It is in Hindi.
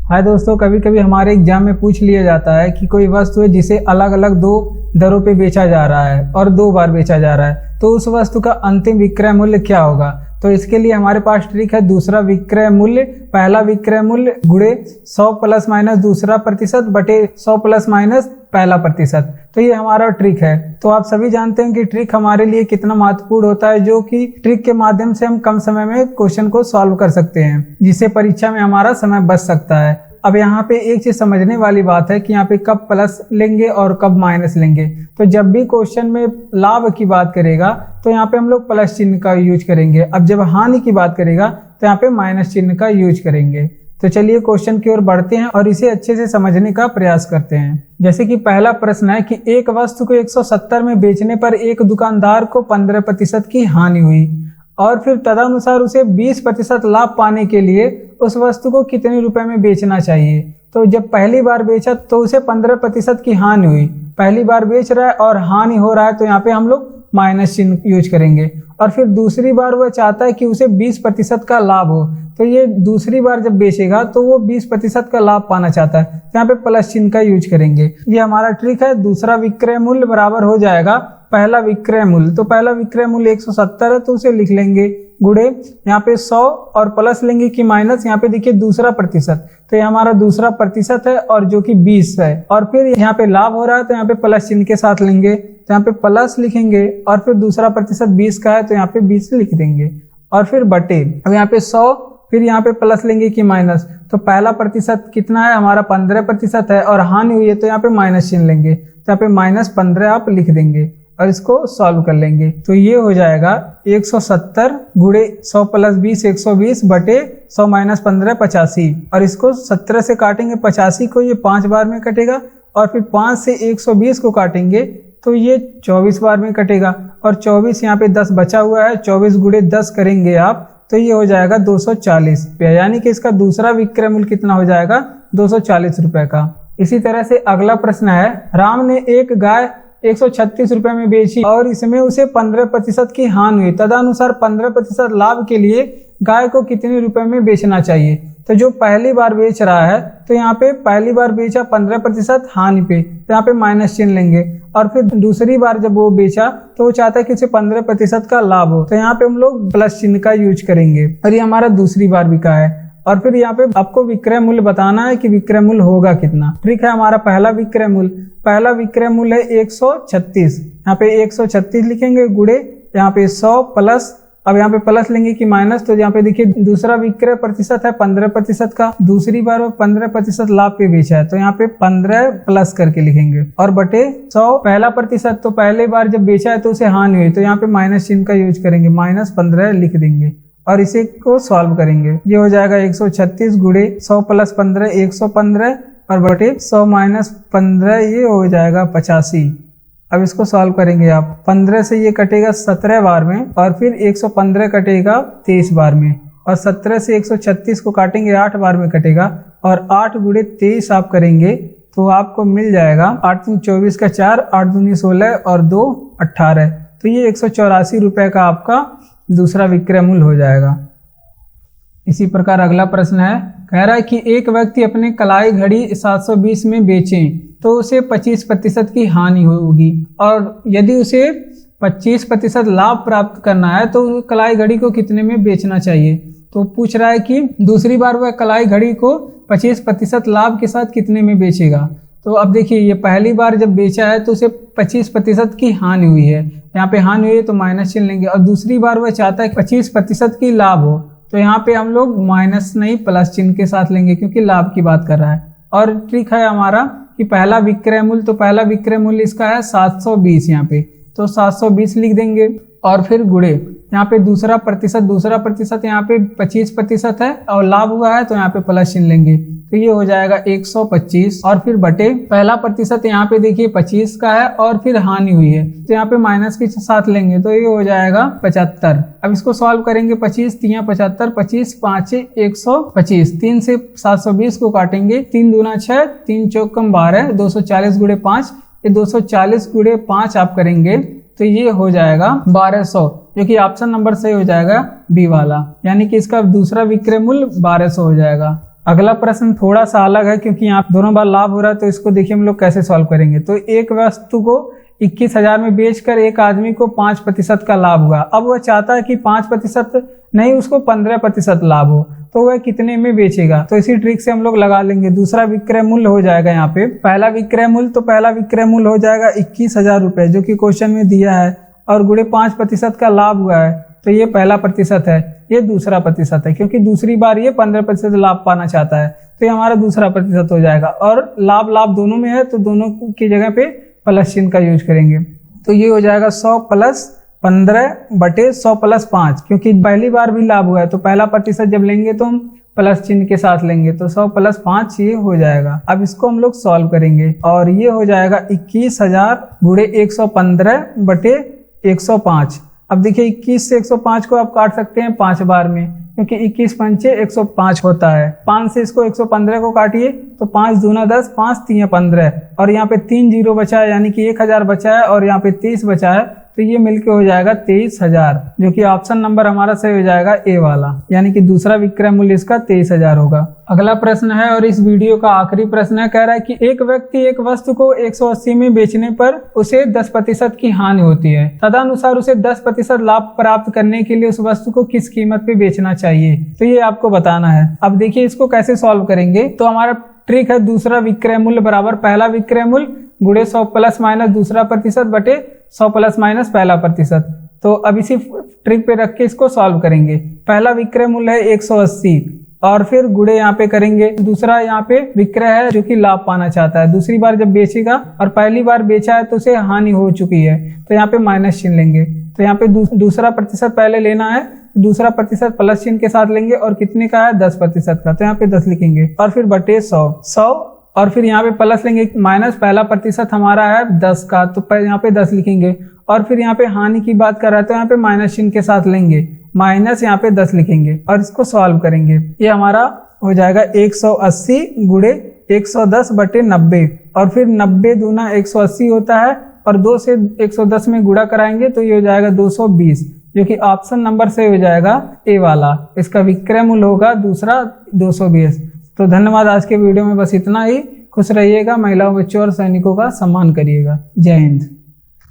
हाय दोस्तों, कभी कभी हमारे एग्जाम में पूछ लिया जाता है कि कोई वस्तु है जिसे अलग अलग दो दरों पे बेचा जा रहा है और 2 बार बेचा जा रहा है, तो उस वस्तु का अंतिम विक्रय मूल्य क्या होगा। तो इसके लिए हमारे पास ट्रिक है दूसरा विक्रय मूल्य पहला विक्रय मूल्य गुणे 100 प्लस माइनस दूसरा प्रतिशत बटे 100 प्लस माइनस पहला प्रतिशत। तो ये हमारा ट्रिक है। तो आप सभी जानते हैं कि ट्रिक हमारे लिए कितना महत्वपूर्ण होता है, जो कि ट्रिक के माध्यम से हम कम समय में क्वेश्चन को सॉल्व कर सकते हैं, जिससे परीक्षा में हमारा समय बच सकता है। अब यहाँ पे एक चीज समझने वाली बात है कि यहाँ पे कब प्लस लेंगे और कब माइनस लेंगे। तो जब भी क्वेश्चन में लाभ की बात करेगा तो यहाँ पे हम लोग प्लस चिन्ह का यूज करेंगे। अब जब हानि की बात करेगा तो यहाँ पे माइनस चिन्ह का यूज करेंगे। तो चलिए क्वेश्चन की ओर बढ़ते हैं और इसे अच्छे से समझने का प्रयास करते हैं। जैसे कि पहला प्रश्न है कि एक वस्तु को 170 में बेचने पर एक दुकानदार को 15% की हानि हुई और फिर तदनुसार उसे 20% लाभ पाने के लिए उस वस्तु को कितने रुपए में बेचना चाहिए। तो जब पहली बार बेचा तो उसे 15% की हानि हुई। पहली बार बेच रहा है और हानि हो रहा है तो यहाँ पे हम लोग माइनस चिन्ह यूज करेंगे। और फिर दूसरी बार वह चाहता है कि उसे 20% का लाभ हो, तो ये दूसरी बार जब बेचेगा तो वो 20% का लाभ पाना चाहता है, तो यहाँ पे प्लस चिन्ह का यूज करेंगे। ये हमारा ट्रिक है। दूसरा विक्रय मूल्य बराबर हो जाएगा पहला विक्रय मूल्य। तो पहला विक्रय मूल्य 170 है तो उसे लिख लेंगे गुणे यहाँ पे 100 और प्लस लेंगे कि माइनस, यहाँ पे देखिए दूसरा प्रतिशत, तो ये हमारा दूसरा प्रतिशत है और जो कि 20 है। और फिर यहाँ पे लाभ हो रहा है तो यहाँ पे प्लस चिन्ह के साथ लेंगे, तो यहाँ पे प्लस लिखेंगे और फिर दूसरा प्रतिशत 20 का है तो यहाँ पे 20 लिख देंगे और फिर बटे। अब यहाँ पे 100 फिर यहाँ पे प्लस लेंगे कि माइनस, तो पहला प्रतिशत कितना है हमारा 15% है और हानि हुई है तो यहाँ पे माइनस चिन्ह लेंगे, तो यहाँ पे -15 आप लिख देंगे और इसको सॉल्व कर लेंगे। तो ये हो जाएगा 170 गुणे 100 प्लस 20 120 बटे 100 माइनस 15 85। और इसको 17 से काटेंगे 85 को, ये 5 बार में कटेगा और फिर 5 से 120 को काटेंगे तो ये 24 बार में कटेगा और 24 यहाँ पे 10 बचा हुआ है, 24 गुणे 10 करेंगे आप तो ये हो जाएगा 240 रुपया। यानी कि इसका दूसरा विक्रय मूल्य कितना हो जाएगा 240 रुपए का। इसी तरह से अगला प्रश्न है, राम ने एक गाय 136 रुपए में बेची और इसमें उसे 15% की हानि हुई। तदनुसार 15% लाभ के लिए गाय को कितने रुपए में बेचना चाहिए। तो जो पहली बार बेच रहा है तो यहाँ पे पहली बार बेचा 15% हानि पे, तो यहाँ पे माइनस चिन्ह लेंगे। और फिर दूसरी बार जब वो बेचा तो वो चाहता है कि उसे 15% का लाभ हो, तो यहाँ पे हम लोग प्लस चिन्ह का यूज करेंगे। और ये हमारा दूसरी बार बिका है और फिर यहाँ पे आपको विक्रय मूल्य बताना है कि विक्रय मूल्य होगा कितना। ट्रिक है हमारा पहला विक्रय मूल्य है 136। यहाँ पे 136 लिखेंगे गुणे यहाँ पे 100 प्लस, अब यहाँ पे प्लस लेंगे कि माइनस, तो यहाँ पे देखिए दूसरा विक्रय प्रतिशत है 15% का, दूसरी बार वो 15% लाभ पे बेचा है तो यहाँ पे 15 प्लस करके लिखेंगे और बटे 100 पहला प्रतिशत, तो पहले बार जब बेचा है तो उसे हानि हुई तो यहाँ पे माइनस चिन्ह का यूज करेंगे, -15 लिख देंगे और इसे को सॉल्व करेंगे। ये हो जाएगा 136 गुणे 100 प्लस 15 115 और बटे 100 माइनस 15 ये हो जाएगा 85। अब इसको सॉल्व करेंगे आप, 15 से ये कटेगा 17 बार में और फिर 115 कटेगा 23 बार में और 17 से 136 को काटेंगे 8 बार में कटेगा और 8 गुणे 23 आप करेंगे तो आपको मिल जाएगा 8 दूनी 24 का 4, 8 दूनी 16 और 2 18। तो ये 184 रुपए का आपका दूसरा विक्रय मूल्य हो जाएगा। इसी प्रकार अगला प्रश्न है, कह रहा है कि एक व्यक्ति अपने कलाई घड़ी 720 में बेचे तो उसे 25% की हानि होगी और यदि उसे 25% लाभ प्राप्त करना है तो कलाई घड़ी को कितने में बेचना चाहिए। तो पूछ रहा है कि दूसरी बार वह कलाई घड़ी को 25% लाभ के साथ कितने में बेचेगा। तो अब देखिए ये पहली बार जब बेचा है तो उसे 25% की हानि हुई है, यहाँ पे हानि हुई है तो माइनस चिन्ह लेंगे और दूसरी बार वह चाहता है 25% की लाभ हो तो यहाँ पे हम लोग माइनस नहीं प्लस चिन्ह के साथ लेंगे क्योंकि लाभ की बात कर रहा है। और ट्रिक है हमारा कि पहला विक्रय मूल्य, तो पहला विक्रय मूल्य इसका है 720, यहाँ पे तो 720 लिख देंगे और फिर गुणे यहाँ पे दूसरा प्रतिशत यहाँ पे 25% है और लाभ हुआ है तो यहाँ पे प्लस चिन्ह लेंगे तो ये हो जाएगा 125 और फिर बटे पहला प्रतिशत यहाँ पे देखिए 25 का है और फिर हानि हुई है तो यहाँ पे माइनस के साथ लेंगे तो ये हो जाएगा 75। अब इसको सॉल्व करेंगे 25 3 75 25 5 125, 3 से 720 को काटेंगे 3 दूना 6 3 चौकम 12 240 गुणे 5, ये 240 गुणे 5 आप करेंगे तो ये हो जाएगा 1200, जो कि ऑप्शन नंबर सही हो जाएगा बी वाला, यानी कि इसका दूसरा विक्रय मूल्य 1200 हो जाएगा। अगला प्रश्न थोड़ा सा अलग है क्योंकि यहाँ दोनों बार लाभ हो रहा है, तो इसको देखिए हम लोग कैसे सॉल्व करेंगे। तो एक वस्तु को 21,000 में बेचकर एक आदमी को 5% का लाभ हुआ। अब वह चाहता है कि 5% नहीं, उसको 15% लाभ हो, तो वह कितने में बेचेगा? तो इसी ट्रिक से हम लोग लगा लेंगे। दूसरा विक्रय मूल्य हो जाएगा यहाँ पे पहला विक्रय मूल्य, तो पहला विक्रय मूल्य हो जाएगा 21,000 रुपए जो कि क्वेश्चन में दिया है, और गुणे 5% का लाभ हुआ है, तो ये पहला प्रतिशत है, ये दूसरा प्रतिशत है, क्योंकि दूसरी बार ये 15% लाभ पाना चाहता है, तो ये हमारा दूसरा प्रतिशत हो जाएगा। और लाभ लाभ दोनों में है, तो दोनों की जगह पे प्लस चिन्ह का यूज करेंगे। तो ये हो जाएगा 100 + 15 बटे 100 + 5, क्योंकि पहली बार भी लाभ हुआ है, तो पहला प्रतिशत जब लेंगे तो हम प्लस चिन्ह के साथ लेंगे, तो 100 + 5 ये हो जाएगा। अब इसको हम लोग सॉल्व करेंगे, और ये हो जाएगा 21,000 गुणे 115 बटे 105। अब देखिए 21 से 105 को आप काट सकते हैं 5 बार में, क्योंकि 21 पंचे 105 होता है। 5 से इसको 115 को काटिए तो 5 दूना 10, 5 3 15, और यहाँ पे 3 जीरो बचा है, यानी कि 1000 बचा है, और यहाँ पे 30 बचा है, तो ये मिलके हो जाएगा 23,000, जो कि ऑप्शन नंबर हमारा सही हो जाएगा ए वाला, यानी कि दूसरा विक्रय मूल्य इसका 23,000 होगा। अगला प्रश्न है और इस वीडियो का आखिरी प्रश्न है, कह रहा है कि एक व्यक्ति एक वस्तु को 180 में बेचने पर उसे 10% की हानि होती है, तदनुसार उसे 10% लाभ प्राप्त करने के लिए उस वस्तु को किस कीमत पे बेचना चाहिए, तो ये आपको बताना है। अब देखिए इसको कैसे सॉल्व करेंगे, तो हमारा ट्रिक है दूसरा विक्रय मूल्य बराबर पहला विक्रय मूल्य गुणे 100 प्लस माइनस दूसरा प्रतिशत बटे 100 प्लस माइनस पहला प्रतिशत। तो अब इसी ट्रिक पे रख के इसको सॉल्व करेंगे। पहला विक्रय मूल्य है 180, और फिर गुणे यहाँ पे करेंगे, दूसरा यहाँ पे विक्रय है जो कि लाभ पाना चाहता है, दूसरी बार जब बेचेगा और पहली बार बेचा है तो उसे हानि हो चुकी है, तो यहाँ पे माइनस चिन्ह लेंगे। तो यहाँ पे दूसरा प्रतिशत पहले लेना है, दूसरा प्रतिशत प्लस चिन्ह के साथ लेंगे, और कितने का है 10% का, तो यहाँ पे 10 लिखेंगे, और फिर बटे 100, और फिर यहाँ पे प्लस लेंगे माइनस पहला प्रतिशत हमारा है 10 का, तो यहाँ पे 10 लिखेंगे, और फिर यहाँ पे हानि की बात कर रहा है तो यहाँ पे माइनस चिन्ह के साथ लेंगे, माइनस यहाँ पे 10 लिखेंगे, और इसको सॉल्व करेंगे। ये हमारा हो जाएगा 180 गुणे 110 बटे 90, और फिर 90 दूना 180 होता है, और 2 से 110 में गुणा कराएंगे तो ये हो जाएगा 220, जो कि ऑप्शन नंबर से हो जाएगा ए वाला। इसका विक्रय मूल्य होगा दूसरा 220। तो धन्यवाद, आज के वीडियो में बस इतना ही। खुश रहिएगा, महिलाओं, बच्चों और सैनिकों का सम्मान करिएगा। जय हिंद।